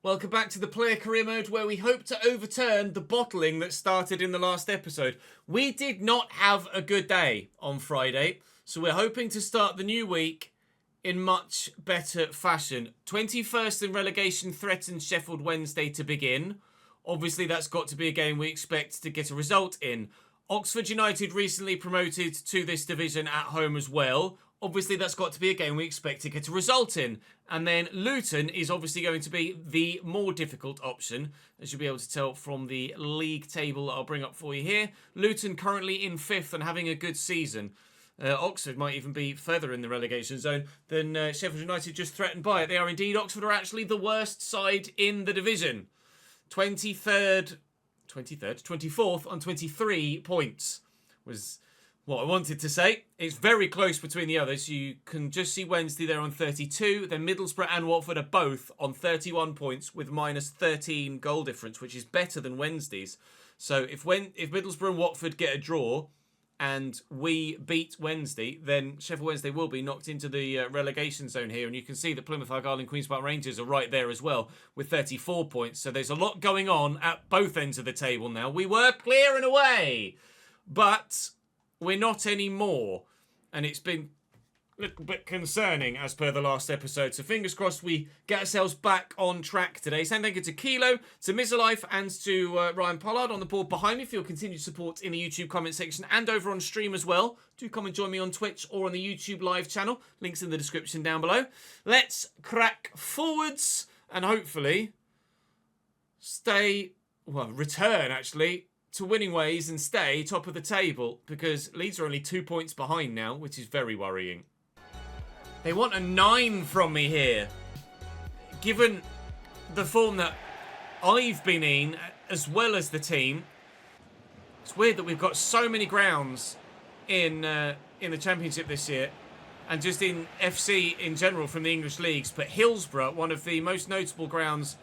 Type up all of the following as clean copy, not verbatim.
Welcome back to the player career mode where we hope to overturn the bottling that started in the last episode. We did not have a good day on Friday, so we're hoping to start the new week in much better fashion. 21st in relegation threatens Sheffield Wednesday to begin. Obviously that's got to be a game we expect to get a result in. Oxford United recently promoted to this division at home as well. Obviously, that's got to be a game we expect to get a result in. And then Luton is obviously going to be the more difficult option, as you'll be able to tell from the league table that I'll bring up for you here. Luton currently in 5th and having a good season. Oxford might even be further in the relegation zone than Sheffield United, just threatened by it. They are indeed. Oxford are actually the worst side in the division. 24th on 23 points was what I wanted to say. It's very close between the others. You can just see Wednesday there on 32. Then Middlesbrough and Watford are both on 31 points with minus 13 goal difference, which is better than Wednesday's. So if Middlesbrough and Watford get a draw and we beat Wednesday, then Sheffield Wednesday will be knocked into the relegation zone here. And you can see that Plymouth Argyle and Queen's Park Rangers are right there as well with 34 points. So there's a lot going on at both ends of the table now. We were clear and away, but we're not anymore. And it's been a little bit concerning as per the last episode. So fingers crossed we get ourselves back on track today. Same thank you to Kilo, to Mizalife and to Ryan Pollard on the board behind me for your continued support in the YouTube comment section and over on stream as well. Do come and join me on Twitch or on the YouTube live channel. Links in the description down below. Let's crack forwards and hopefully return actually to winning ways and stay top of the table, because Leeds are only 2 points behind now, which is very worrying. They want a 9 from me here. Given the form that I've been in, as well as the team, it's weird that we've got so many grounds in the Championship this year, and just in FC in general from the English leagues. But Hillsborough, one of the most notable grounds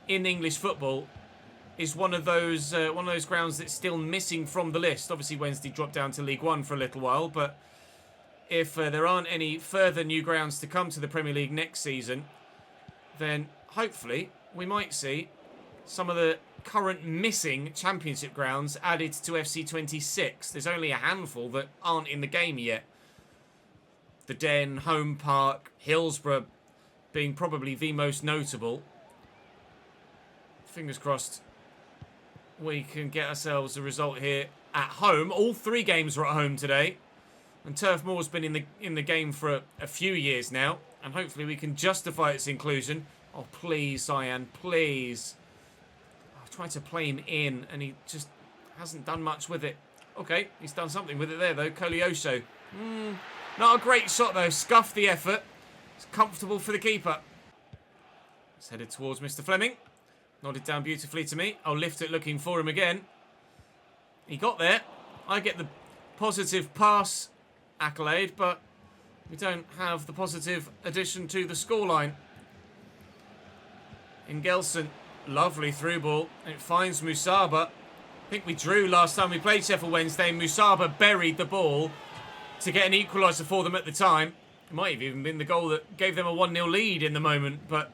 in English football, is one of those grounds that's still missing from the list. Obviously, Wednesday dropped down to League One for a little while, but if there aren't any further new grounds to come to the Premier League next season, then hopefully we might see some of the current missing Championship grounds added to FC26. There's only a handful that aren't in the game yet. The Den, Home Park, Hillsborough being probably the most notable. Fingers crossed we can get ourselves a result here at home. All 3 games are at home today. And Turf Moor's been in the game for a few years now. And hopefully we can justify its inclusion. Oh, please, Cyan, please. I tried to play him in and he just hasn't done much with it. Okay, he's done something with it there, though. Koleosho. Not a great shot, though. Scuffed the effort. It's comfortable for the keeper. It's headed towards Mr. Fleming. Nodded down beautifully to me. I'll lift it looking for him again. He got there. I get the positive pass accolade, but we don't have the positive addition to the scoreline. Ingelson, lovely through ball. It finds Musaba. I think we drew last time we played Sheffield Wednesday. Musaba buried the ball to get an equaliser for them at the time. It might have even been the goal that gave them a 1-0 lead in the moment, but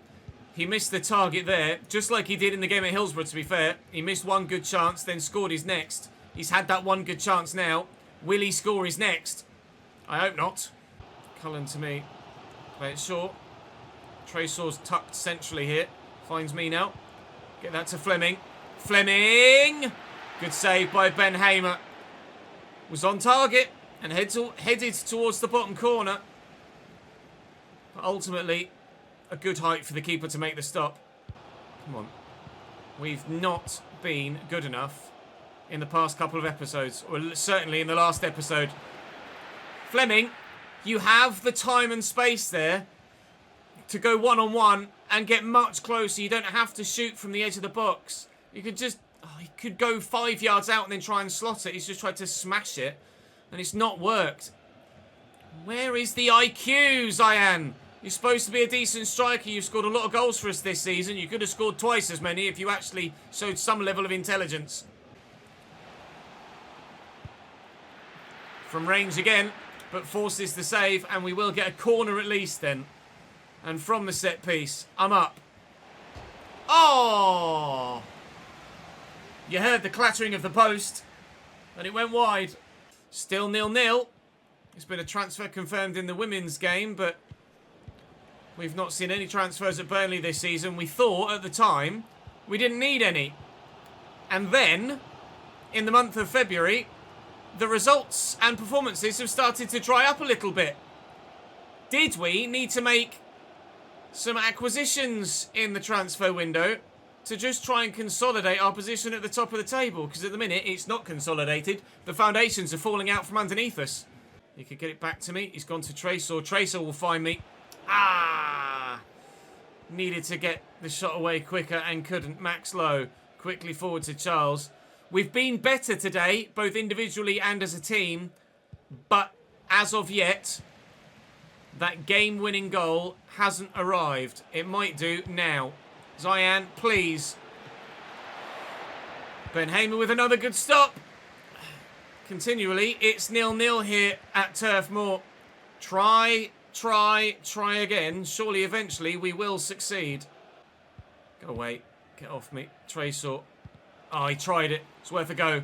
he missed the target there, just like he did in the game at Hillsborough, to be fair. He missed one good chance, then scored his next. He's had that one good chance now. Will he score his next? I hope not. Cullen to me. Play it short. Tresor's tucked centrally here. Finds me now. Get that to Fleming. Fleming! Good save by Ben Hamer. Was on target and headed towards the bottom corner. But ultimately, a good height for the keeper to make the stop. Come on. We've not been good enough in the past couple of episodes, or certainly in the last episode. Fleming, you have the time and space there to go one-on-one and get much closer. You don't have to shoot from the edge of the box. You could just... he could go 5 yards out and then try and slot it. He's just tried to smash it, and it's not worked. Where is the IQ, Cyan? You're supposed to be a decent striker. You've scored a lot of goals for us this season. You could have scored twice as many if you actually showed some level of intelligence. From range again, but forces the save, and we will get a corner at least then. And from the set piece, I'm up. Oh! You heard the clattering of the post, and it went wide. Still 0-0. It's been a transfer confirmed in the women's game, but we've not seen any transfers at Burnley this season. We thought at the time we didn't need any. And then, in the month of February, the results and performances have started to dry up a little bit. Did we need to make some acquisitions in the transfer window to just try and consolidate our position at the top of the table? Because at the minute, it's not consolidated. The foundations are falling out from underneath us. He could get it back to me. He's gone to Tracer. Tracer will find me. Ah! Needed to get the shot away quicker and couldn't. Max Lowe quickly forward to Charles. We've been better today, both individually and as a team. But as of yet, that game-winning goal hasn't arrived. It might do now. Zayan, please. Ben Hamer with another good stop. Continually, it's 0-0 here at Turf Moor. Try again. Surely, eventually, we will succeed. Go away. Get off me. Tracer. Oh, he tried it. It's worth a go.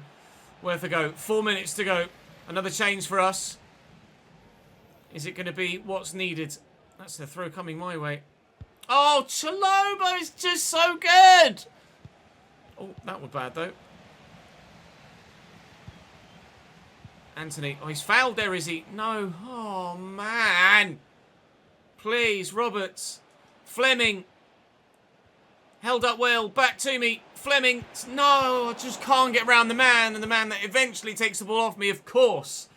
Worth a go. 4 minutes to go. Another change for us. Is it going to be what's needed? That's the throw coming my way. Oh, Chaloba is just so good. Oh, that was bad, though. Anthony. Oh, he's fouled there, is he? No. Oh, man. Please, Roberts. Fleming. Held up well. Back to me. Fleming. No, I just can't get round the man. And the man that eventually takes the ball off me, of course.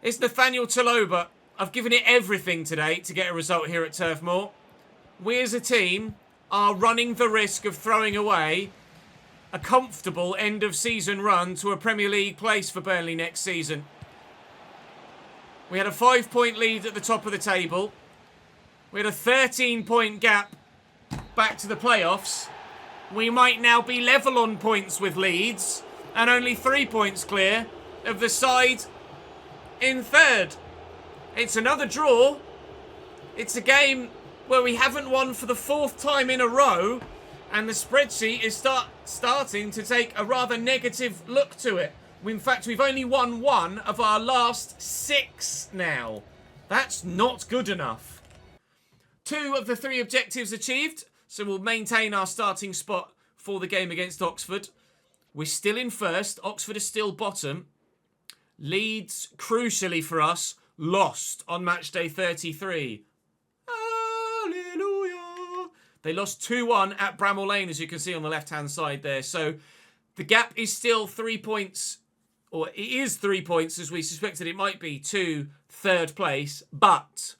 It's Nathaniel Chaloba. I've given it everything today to get a result here at Turf Moor. We as a team are running the risk of throwing away a comfortable end-of-season run to a Premier League place for Burnley next season. We had a 5-point lead at the top of the table. We had a 13-point gap back to the playoffs. We might now be level on points with Leeds and only 3 points clear of the side in third. It's another draw. It's a game where we haven't won for the 4th time in a row, and the spreadsheet is starting to take a rather negative look to it. In fact, we've only won 1 of our last 6 now. That's not good enough. 2 of the 3 objectives achieved, so we'll maintain our starting spot for the game against Oxford. We're still in first. Oxford is still bottom. Leeds, crucially for us, lost on match day 33. Hallelujah. They lost 2-1 at Bramall Lane, as you can see on the left-hand side there. So the gap is still 3 points, or it is 3 points, as we suspected it might be, to third place. But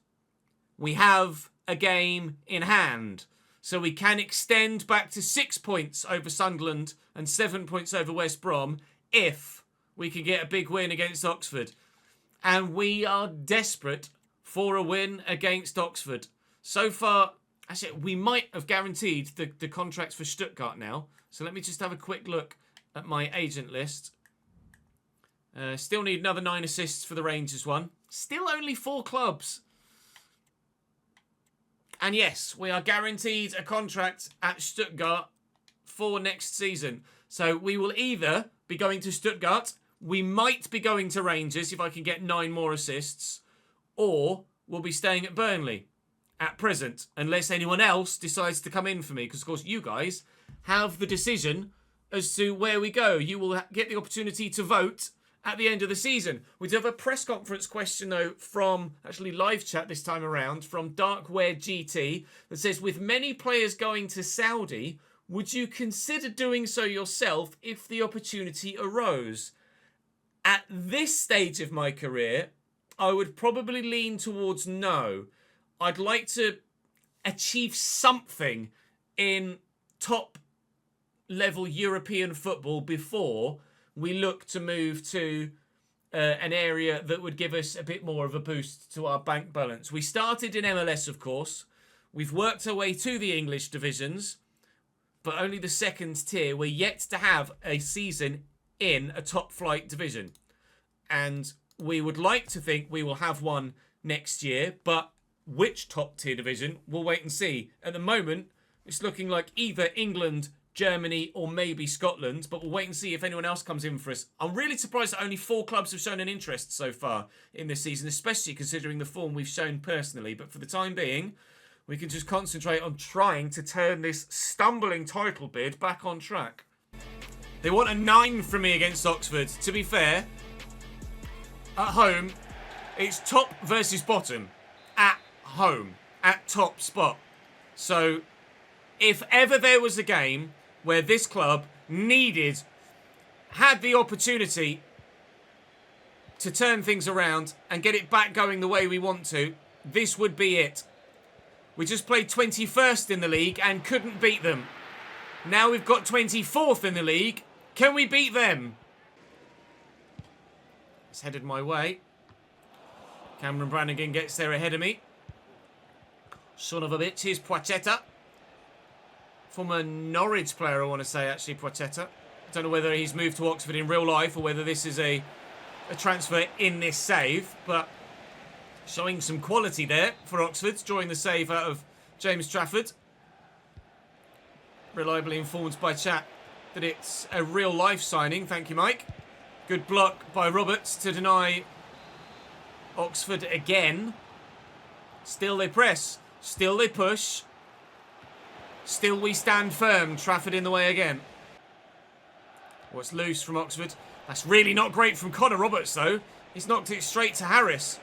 we have a game in hand. So we can extend back to 6 points over Sunderland and 7 points over West Brom if we can get a big win against Oxford. And we are desperate for a win against Oxford. So far, actually, we might have guaranteed the contracts for Stuttgart now. So let me just have a quick look at my agent list. Still need another 9 assists for the Rangers one. Still only 4 clubs. And yes, we are guaranteed a contract at Stuttgart for next season. So we will either be going to Stuttgart, we might be going to Rangers if I can get 9 more assists, or we'll be staying at Burnley at present, unless anyone else decides to come in for me. Because, of course, you guys have the decision as to where we go. You will get the opportunity to vote at the end of the season. We do have a press conference question, though, from, actually live chat this time around, from Darkware GT, that says, with many players going to Saudi, would you consider doing so yourself if the opportunity arose? At this stage of my career, I would probably lean towards no. I'd like to achieve something in top level European football before we look to move to an area that would give us a bit more of a boost to our bank balance. We started in MLS, of course. We've worked our way to the English divisions, but only the second tier. We're yet to have a season in a top flight division. And we would like to think we will have one next year, but which top tier division, we'll wait and see. At the moment, It's looking like either England, Germany, or maybe Scotland, but we'll wait and see if anyone else comes in for us. I'm really surprised that only 4 clubs have shown an interest so far in this season, especially considering the form we've shown personally. But for the time being, we can just concentrate on trying to turn this stumbling title bid back on track. They want a 9 from me against Oxford. To be fair, at home, it's top versus bottom. At home. At top spot. So, if ever there was a game where this club had the opportunity to turn things around and get it back going the way we want to, this would be it. We just played 21st in the league and couldn't beat them. Now we've got 24th in the league. Can we beat them? It's headed my way. Cameron Brannigan gets there ahead of me. Son of a bitch, here's Pochetta. Former Norwich player, I want to say, actually, Pochetta. I don't know whether he's moved to Oxford in real life or whether this is a transfer in this save, but showing some quality there for Oxford, drawing the save out of James Trafford. Reliably informed by chat that it's a real life signing. Thank you, Mike. Good block by Roberts to deny Oxford again. Still they press. Still they push. Still we stand firm. Trafford in the way again. What's loose from Oxford? That's really not great from Connor Roberts, though. He's knocked it straight to Harris.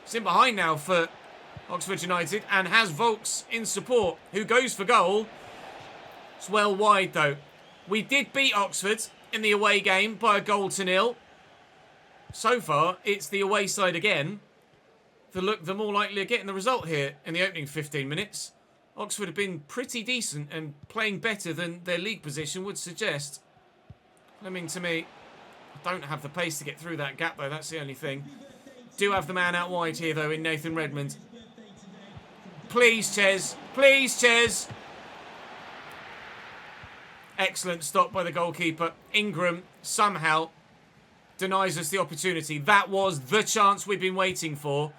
He's in behind now for Oxford United and has Volks in support, who goes for goal. It's well wide, though. We did beat Oxford in the away game by 1-0. So far, it's the away side again. The more likely of getting the result here in the opening 15 minutes. Oxford have been pretty decent and playing better than their league position would suggest. Fleming, to me, I don't have the pace to get through that gap, though. That's the only thing. Do have the man out wide here, though, in Nathan Redmond. Please, Ches. Please, Ches. Excellent stop by the goalkeeper. Ingram somehow denies us the opportunity. That was the chance we've been waiting for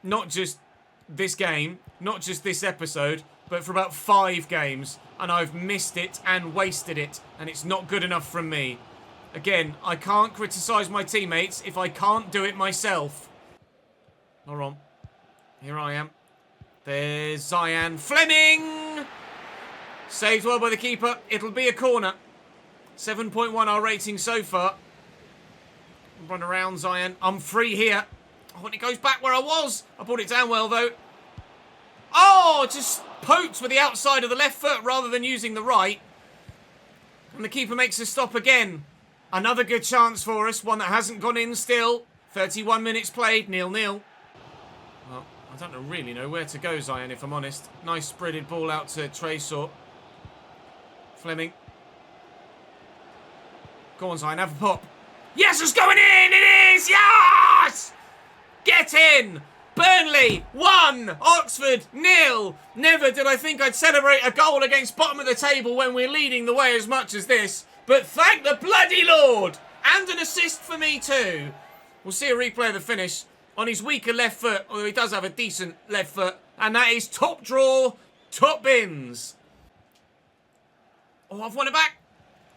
not just this game, not just this episode, but for about 5 games. And I've missed it and wasted it. And it's not good enough from me. Again, I can't criticise my teammates if I can't do it myself. All right. Here I am. There's Zian Fleming! Saved well by the keeper. It'll be a corner. 7.1 our rating so far. Run around, Zian. I'm free here. Oh, and it goes back where I was. I brought it down well, though. Oh, just poked with the outside of the left foot rather than using the right. And the keeper makes a stop again. Another good chance for us. One that hasn't gone in still. 31 minutes played. 0-0. Well, I don't really know where to go, Zion, if I'm honest. Nice spreaded ball out to Tresor. Fleming. Go on, Zion. Have a pop. Yes, it's going in! It is! Yes! Get in! Burnley 1, Oxford 0. Never did I think I'd celebrate a goal against bottom of the table when we're leading the way as much as this. But thank the bloody Lord! And an assist for me too. We'll see a replay of the finish on his weaker left foot, although he does have a decent left foot. And that is top draw, top bins. Oh, I've won it back.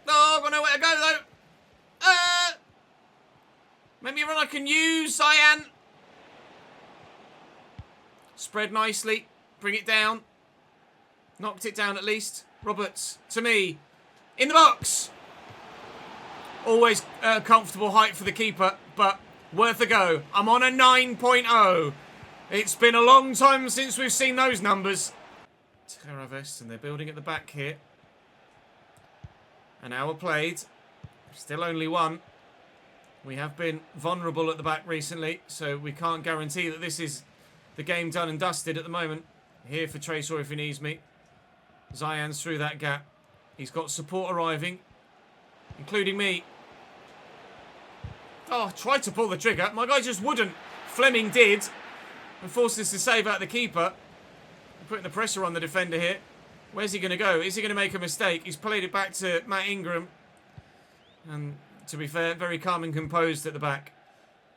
Oh, I've got nowhere to go though. Maybe a run I can use, Cyan. Spread nicely. Bring it down. Knocked it down at least. Roberts, to me. In the box. Always comfortable height for the keeper, but worth a go. I'm on a 9.0. It's been a long time since we've seen those numbers. Terravest, and they're building at the back here. An hour played. Still only 1. We have been vulnerable at the back recently, so we can't guarantee that this is the game done and dusted at the moment. Here for Tresor if he needs me. Zian's through that gap. He's got support arriving, including me. Oh, tried to pull the trigger. My guy just wouldn't. Fleming did, and forced us to save out the keeper. Putting the pressure on the defender here. Where's he going to go? Is he going to make a mistake? He's played it back to Matt Ingram. And to be fair, very calm and composed at the back.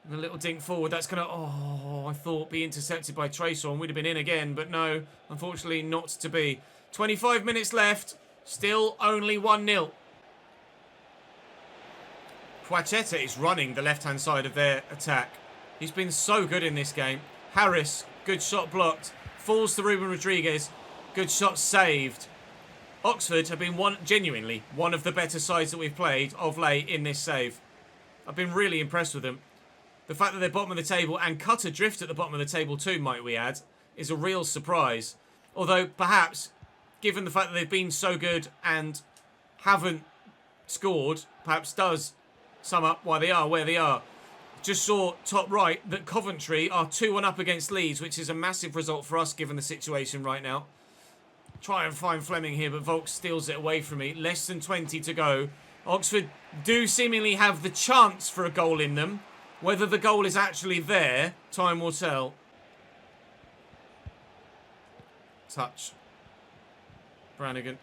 And a little dink forward. That's going to, I thought, be intercepted by Tresor and we'd have been in again. But no, unfortunately not to be. 25 minutes left. Still only 1-0. Poachetta is running the left-hand side of their attack. He's been so good in this game. Harris, good shot blocked. Falls to Ruben Rodriguez. Good shot saved. Oxford have been genuinely one of the better sides that we've played of late in this save. I've been really impressed with them. The fact that they're bottom of the table and cut adrift at the bottom of the table too, might we add, is a real surprise. Although, perhaps, given the fact that they've been so good and haven't scored, perhaps does sum up why they are where they are. Just saw top right that Coventry are 2-1 up against Leeds, which is a massive result for us given the situation right now. Try and find Fleming here, but Volk steals it away from me. Less than 20 to go. Oxford do seemingly have the chance for a goal in them. Whether the goal is actually there, time will tell. Touch. Brannigan.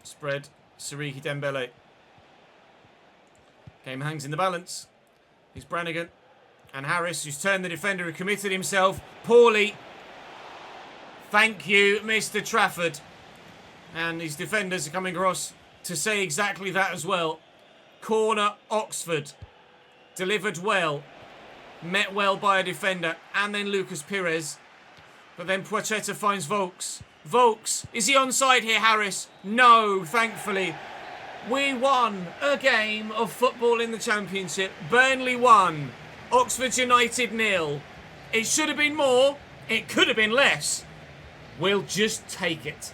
Spread. Siriki Dembele. Game hangs in the balance. He's Brannigan. And Harris, who's turned the defender and committed himself poorly. Thank you, Mr. Trafford. And these defenders are coming across to say exactly that as well. Corner, Oxford. Delivered well. Met well by a defender. And then Lucas Pires. But then Poachetta finds Volks. Volks, is he onside here, Harris? No, thankfully. We won a game of football in the Championship. Burnley won. Oxford United 0. It should have been more. It could have been less. We'll just take it.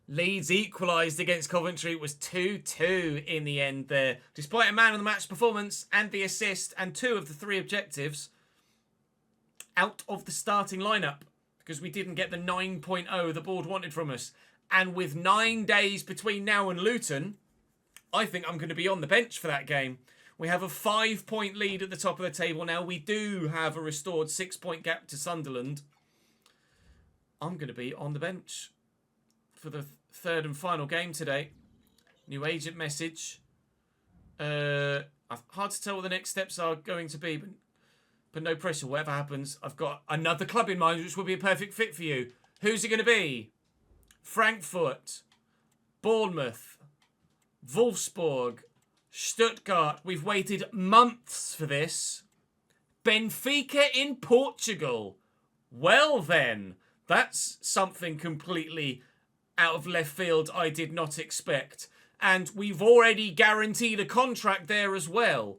Leeds equalised against Coventry. It was 2-2 in the end there. Despite a man of the match performance and the assist and 2 of the 3 objectives out of the starting lineup because we didn't get the 9.0 the board wanted from us. And with 9 days between now and Luton, I think I'm going to be on the bench for that game. We have a 5-point lead at the top of the table now. We do have a restored 6-point gap to Sunderland. I'm going to be on the bench for the third and final game today. New agent message. Hard to tell what the next steps are going to be, but no pressure. Whatever happens, I've got another club in mind which will be a perfect fit for you. Who's it going to be? Frankfurt, Bournemouth, Wolfsburg, Stuttgart. We've waited months for this. Benfica in Portugal. Well then, that's something completely out of left field I did not expect. And we've already guaranteed a contract there as well.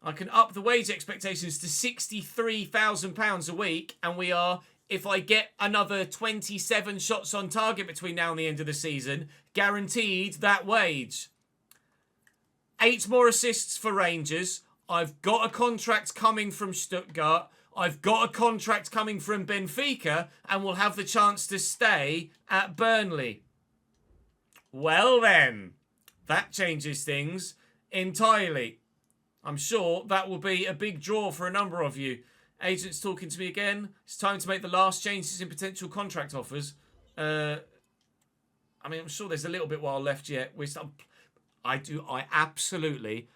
I can up the wage expectations to £63,000 a week. And we are, if I get another 27 shots on target between now and the end of the season, guaranteed that wage. 8 more assists for Rangers. I've got a contract coming from Stuttgart. I've got a contract coming from Benfica, and we'll have the chance to stay at Burnley. Well then, that changes things entirely. I'm sure that will be a big draw for a number of you. Agents talking to me again. It's time to make the last changes in potential contract offers. I'm sure there's a little bit while left yet. I absolutely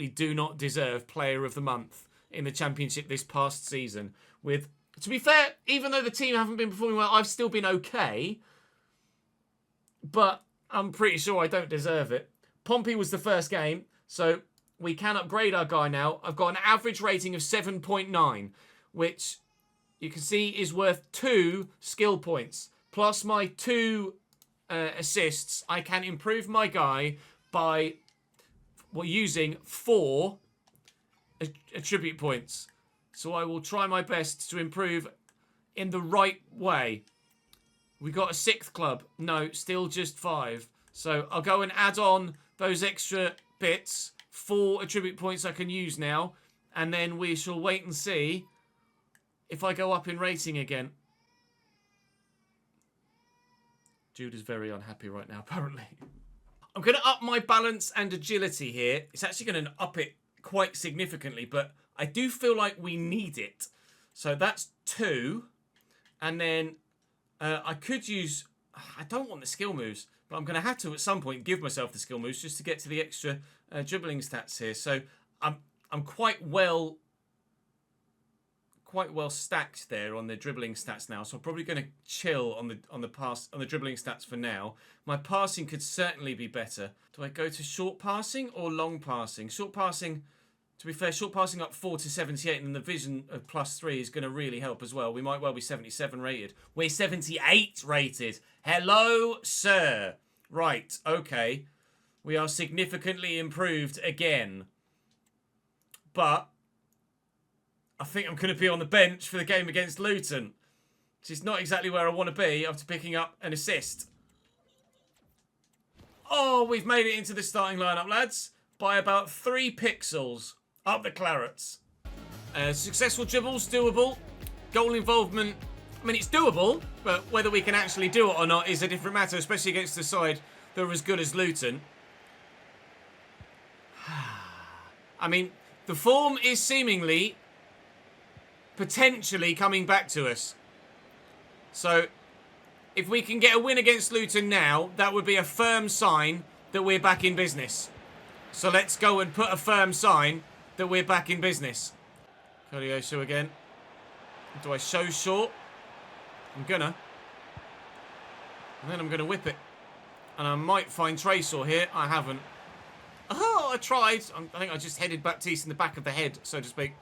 do not deserve Player of the Month in the Championship this past season. To be fair, even though the team haven't been performing well, I've still been okay. But I'm pretty sure I don't deserve it. Pompey was the first game, so we can upgrade our guy now. I've got an average rating of 7.9, which you can see is worth 2 skill points. Plus my 2 assists, I can improve my guy by using 4 attribute points. So I will try my best to improve in the right way. We got a 6th club. No, still just 5. So I'll go and add on those extra bits. 4 attribute points I can use now. And then we shall wait and see if I go up in rating again. Jude is very unhappy right now, apparently. I'm going to up my balance and agility here. It's actually going to up it quite significantly, but I do feel like we need it. So that's 2. And then I could use... I don't want the skill moves, but I'm going to have to at some point give myself the skill moves just to get to the extra dribbling stats here. So I'm quite well quite well stacked there on the dribbling stats now, so I'm probably going to chill on the dribbling stats for now. My passing could certainly be better. Do I go to short passing or long passing? Short passing, to be fair, short passing up 4 to 78, and then the vision of +3 is going to really help as well. We might well be 77 rated. We're 78 rated. Hello, sir. Right, okay. We are significantly improved again. But I think I'm going to be on the bench for the game against Luton, which is not exactly where I want to be after picking up an assist. Oh, we've made it into the starting lineup, lads, by about 3 pixels. Up the Clarets. Successful dribbles, doable. Goal involvement, I mean, it's doable, but whether we can actually do it or not is a different matter, especially against a side that are as good as Luton. I mean, the form is seemingly potentially coming back to us. So, if we can get a win against Luton now, that would be a firm sign that we're back in business. So let's go and put a firm sign that we're back in business. Koliosu again. Do I show short? I'm gonna. And then I'm gonna whip it. And I might find Tracer here. I haven't. Oh, I tried. I think I just headed Baptiste in the back of the head, so to speak.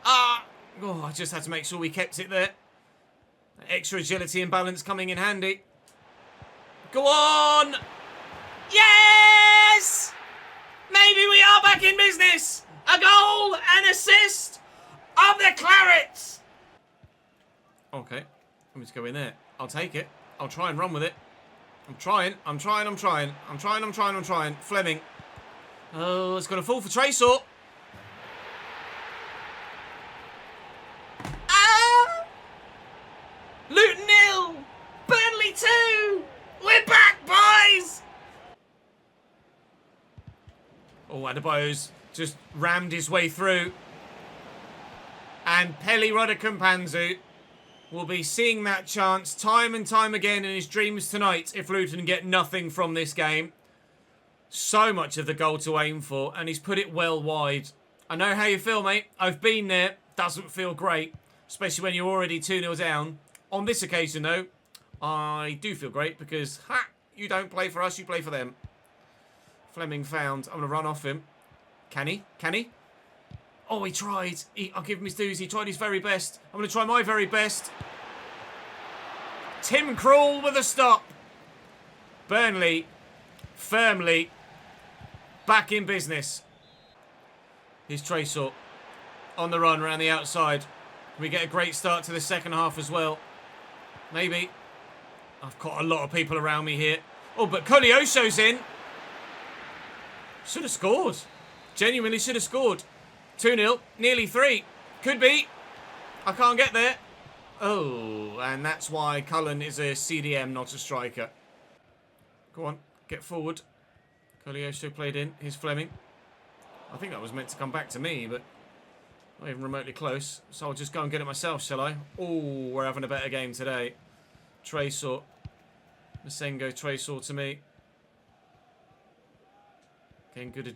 Ah! Oh, I just had to make sure we kept it there. Extra agility and balance coming in handy. Go on! Yes! Maybe we are back in business! A goal, an assist of the Clarets! Okay, let me just go in there. I'll take it. I'll try and run with it. I'm trying. Fleming. Oh, it's going to fall for Tracer. Ah! Luton 0! Burnley 2! We're back, boys! Oh, Adebayo's just rammed his way through. And Peli Rodder-Campanzu will be seeing that chance time and time again in his dreams tonight if Luton get nothing from this game. So much of the goal to aim for, and he's put it well wide. I know how you feel, mate. I've been there. Doesn't feel great, especially when you're already 2-0 down. On this occasion, though, I do feel great because, you don't play for us, you play for them. Fleming found. I'm going to run off him. Can he? Can he? Oh, he tried. I'll give him his dues. He tried his very best. I'm going to try my very best. Tim Krul with a stop. Burnley, firmly back in business. Here's Tracer on the run around the outside. We get a great start to the second half as well. Maybe. I've got a lot of people around me here. Oh, but Koliosu's in. Should have scored. Genuinely should have scored. 2-0, nearly 3. Could be. I can't get there. Oh, and that's why Cullen is a CDM, not a striker. Go on, get forward. Koliosu played in. Here's Fleming. I think that was meant to come back to me, but not even remotely close. So I'll just go and get it myself, shall I? Oh, we're having a better game today. Tracer. Masengo, Tracer to me. Again, good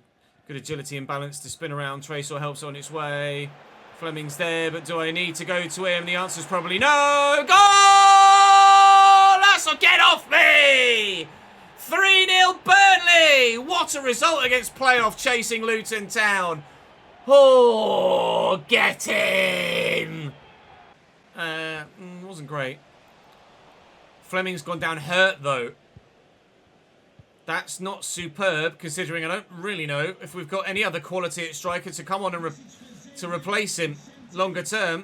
agility and balance to spin around. Tracer helps on its way. Fleming's there, but do I need to go to him? The answer's probably no. Goal! That's a get off me! 3-0 Burnley! What a result against playoff chasing Luton Town. Oh, get in! Wasn't great. Fleming's gone down hurt, though. That's not superb, considering I don't really know if we've got any other quality at striker to come on and to replace him longer term.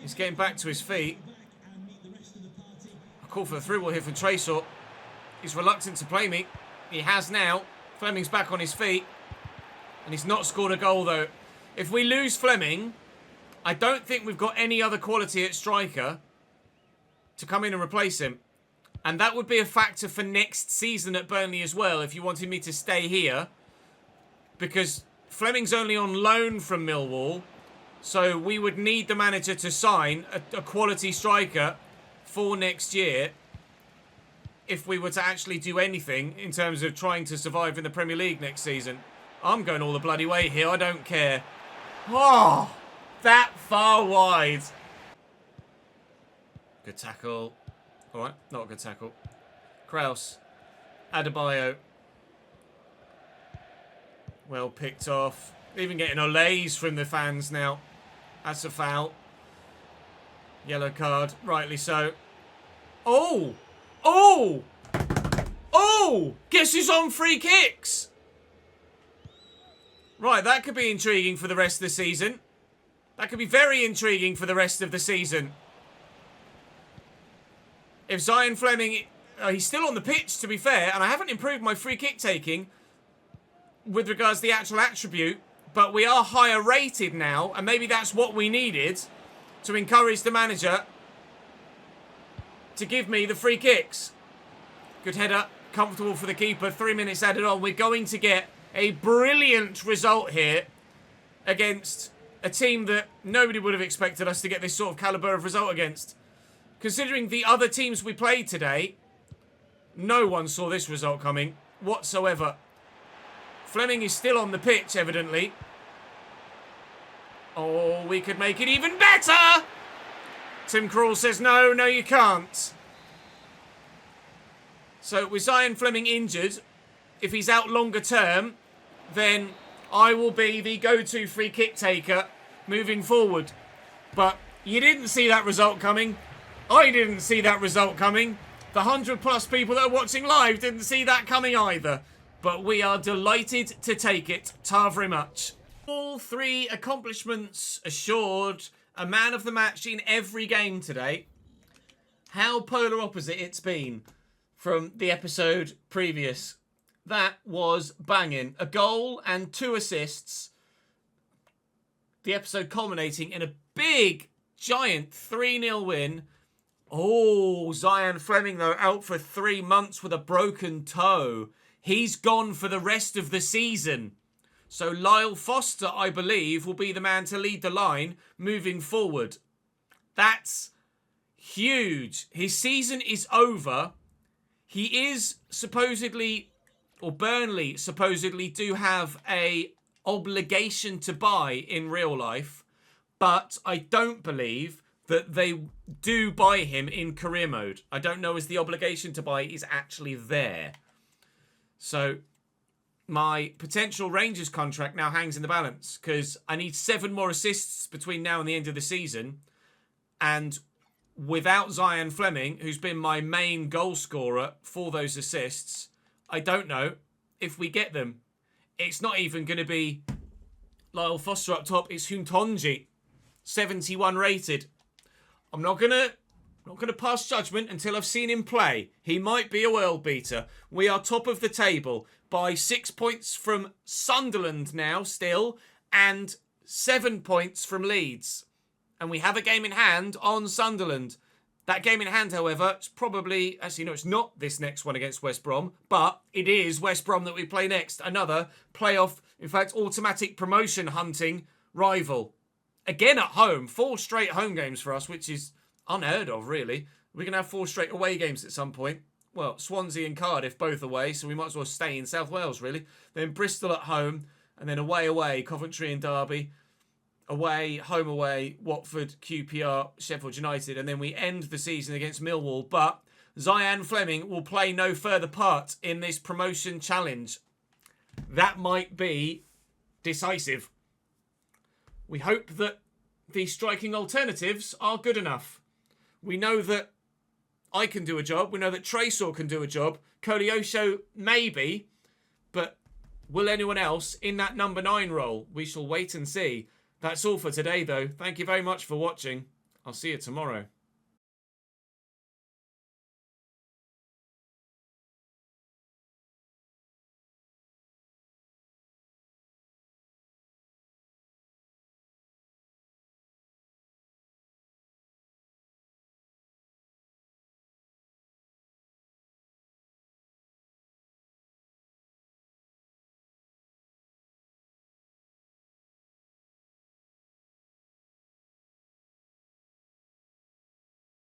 He's getting back to his feet. A call for a through ball here from Tracer. He's reluctant to play me. He has now. Fleming's back on his feet. And he's not scored a goal, though. If we lose Fleming, I don't think we've got any other quality at striker to come in and replace him. And that would be a factor for next season at Burnley as well, if you wanted me to stay here. Because Fleming's only on loan from Millwall. So we would need the manager to sign a quality striker for next year if we were to actually do anything in terms of trying to survive in the Premier League next season. I'm going all the bloody way here, I don't care. Oh, that far wide. Good tackle. All right, not a good tackle. Kraus. Adebayo. Well picked off. Even getting olays from the fans now. That's a foul. Yellow card. Rightly so. Oh! Oh! Oh! Guess who's on free kicks? Right, that could be intriguing for the rest of the season. That could be very intriguing for the rest of the season. If Zion Fleming... he's still on the pitch, to be fair, and I haven't improved my free kick taking with regards to the actual attribute, but we are higher rated now, and maybe that's what we needed to encourage the manager to give me the free kicks. Good header, comfortable for the keeper, 3 minutes added on. We're going to get a brilliant result here against a team that nobody would have expected us to get this sort of calibre of result against. Considering the other teams we played today, no one saw this result coming whatsoever. Fleming is still on the pitch, evidently. Oh, we could make it even better! Tim Krul says, no, you can't. So, with Zion Fleming injured, if he's out longer term, then I will be the go-to free kick taker moving forward. But you didn't see that result coming. I didn't see that result coming. The 100+ people that are watching live didn't see that coming either. But we are delighted to take it. Ta very much. All 3 accomplishments assured. A man of the match in every game today. How polar opposite it's been from the episode previous. That was banging. A goal and 2 assists. The episode culminating in a big, giant 3-0 win. Oh, Zion Fleming, though, out for 3 months with a broken toe. He's gone for the rest of the season. So Lyle Foster, I believe, will be the man to lead the line moving forward. That's huge. His season is over. He is supposedly, or Burnley supposedly do have a obligation to buy in real life, but I don't believe that they do buy him in career mode. I don't know as the obligation to buy is actually there. So my potential Rangers contract now hangs in the balance because I need 7 more assists between now and the end of the season. And without Zion Fleming, who's been my main goal scorer for those assists, I don't know if we get them. It's not even going to be Lyle Foster up top. It's Huntonji, 71 rated. I'm not gonna pass judgment until I've seen him play. He might be a world beater. We are top of the table by 6 points from Sunderland now still, and 7 points from Leeds. And we have a game in hand on Sunderland. That game in hand, however, is probably... Actually, no, it's not this next one against West Brom, but it is West Brom that we play next. Another playoff, in fact, automatic promotion hunting rival. Again at home. 4 straight home games for us, which is unheard of, really. We're going to have 4 straight away games at some point. Well, Swansea and Cardiff both away, so we might as well stay in South Wales, really. Then Bristol at home, and then away, Coventry and Derby. Away, home away, Watford, QPR, Sheffield United, and then we end the season against Millwall. But Zion Fleming will play no further part in this promotion challenge. That might be decisive. We hope that the striking alternatives are good enough. We know that I can do a job. We know that Tresor can do a job. Koleosho, maybe. But will anyone else in that number 9 role? We shall wait and see. That's all for today, though. Thank you very much for watching. I'll see you tomorrow.